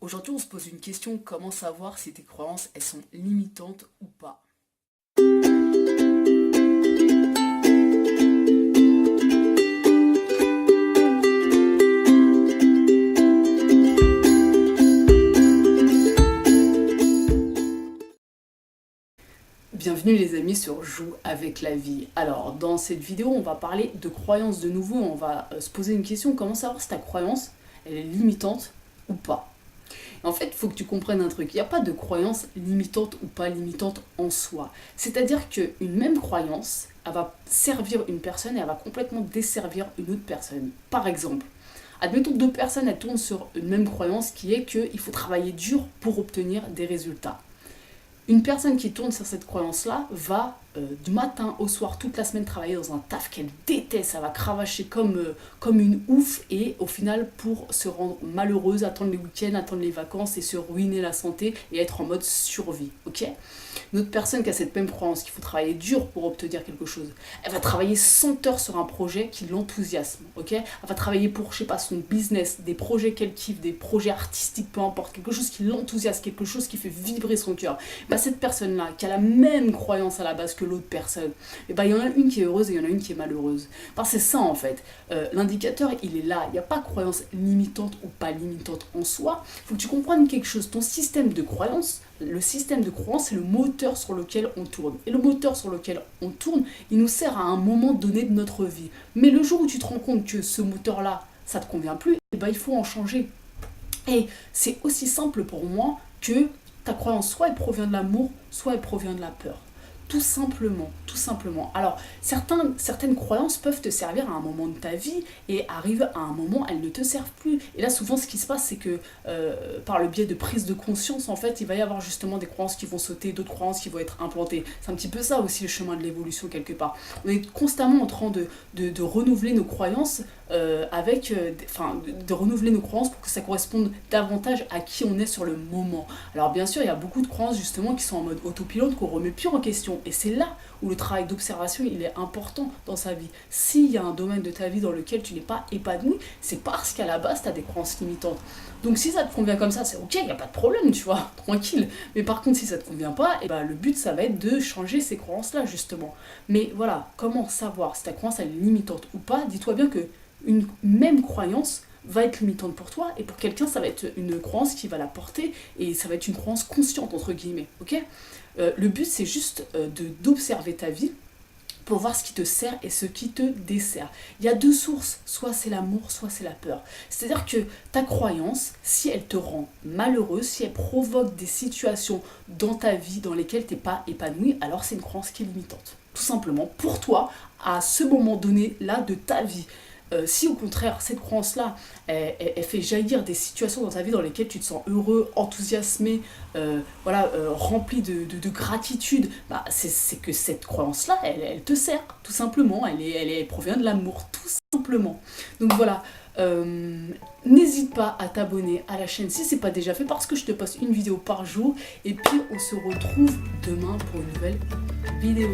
Aujourd'hui, on se pose une question, comment savoir si tes croyances, elles sont limitantes ou pas? Bienvenue les amis sur Joue avec la vie. Alors, dans cette vidéo, on va parler de croyances de nouveau. On va se poser une question, comment savoir si ta croyance, elle est limitante ou pas? En fait, il faut que tu comprennes un truc. Il n'y a pas de croyance limitante ou pas limitante en soi. C'est-à-dire qu'une même croyance, elle va servir une personne et elle va complètement desservir une autre personne. Par exemple, admettons que deux personnes elles tournent sur une même croyance qui est qu'il faut travailler dur pour obtenir des résultats. Une personne qui tourne sur cette croyance-là va du matin au soir, toute la semaine, travailler dans un taf qu'elle déteste, elle va cravacher comme une ouf et au final, pour se rendre malheureuse, attendre les week-ends, attendre les vacances et se ruiner la santé et être en mode survie, ok? Une autre personne qui a cette même croyance, qu'il faut travailler dur pour obtenir quelque chose, elle va travailler 100 heures sur un projet qui l'enthousiasme, ok? Elle va travailler pour, je sais pas, son business, des projets qu'elle kiffe, des projets artistiques, peu importe, quelque chose qui l'enthousiasme, quelque chose qui fait vibrer son cœur. Bah, cette personne-là, qui a la même croyance à la base que l'autre personne, et bah, il y en a une qui est heureuse et il y en a une qui est malheureuse. Parce que c'est ça en fait. L'indicateur, il est là. Il n'y a pas de croyance limitante ou pas limitante en soi. Il faut que tu comprennes quelque chose. Ton système de croyance, le système de croyance, c'est le moteur sur lequel on tourne. Et le moteur sur lequel on tourne, il nous sert à un moment donné de notre vie. Mais le jour où tu te rends compte que ce moteur-là, ça ne te convient plus, et bah, il faut en changer. Et c'est aussi simple pour moi que ta croyance, soit elle provient de l'amour, soit elle provient de la peur. Tout simplement, tout simplement. Alors, certaines croyances peuvent te servir à un moment de ta vie et arrive à un moment, elles ne te servent plus. Et là, souvent, ce qui se passe, c'est que par le biais de prise de conscience, en fait, il va y avoir justement des croyances qui vont sauter, d'autres croyances qui vont être implantées. C'est un petit peu ça aussi le chemin de l'évolution quelque part. On est constamment en train de renouveler nos croyances de renouveler nos croyances pour que ça corresponde davantage à qui on est sur le moment. Alors bien sûr, il y a beaucoup de croyances justement qui sont en mode autopilote, qu'on remet plus en question. Et c'est là où le travail d'observation, il est important dans sa vie. S'il y a un domaine de ta vie dans lequel tu n'es pas épanoui, c'est parce qu'à la base, tu as des croyances limitantes. Donc si ça te convient comme ça, c'est ok, il n'y a pas de problème, tu vois, tranquille. Mais par contre, si ça te convient pas, et ben, le but, ça va être de changer ces croyances-là, justement. Mais voilà, comment savoir si ta croyance elle est limitante ou pas? Dis-toi bien que une même croyance va être limitante pour toi et pour quelqu'un ça va être une croyance qui va la porter et ça va être une croyance consciente entre guillemets, ok? Le but c'est juste d'observer ta vie pour voir ce qui te sert et ce qui te dessert. Il y a deux sources, soit c'est l'amour, soit c'est la peur. C'est-à-dire que ta croyance, si elle te rend malheureuse, si elle provoque des situations dans ta vie dans lesquelles tu n'es pas épanoui, alors c'est une croyance qui est limitante. Tout simplement pour toi, à ce moment donné là de ta vie. Si au contraire cette croyance-là, elle fait jaillir des situations dans ta vie dans lesquelles tu te sens heureux, enthousiasmé, rempli de gratitude, bah, c'est que cette croyance-là, elle te sert, tout simplement, elle provient de l'amour, tout simplement. Donc voilà, n'hésite pas à t'abonner à la chaîne si ce n'est pas déjà fait, parce que je te poste une vidéo par jour, et puis on se retrouve demain pour une nouvelle vidéo.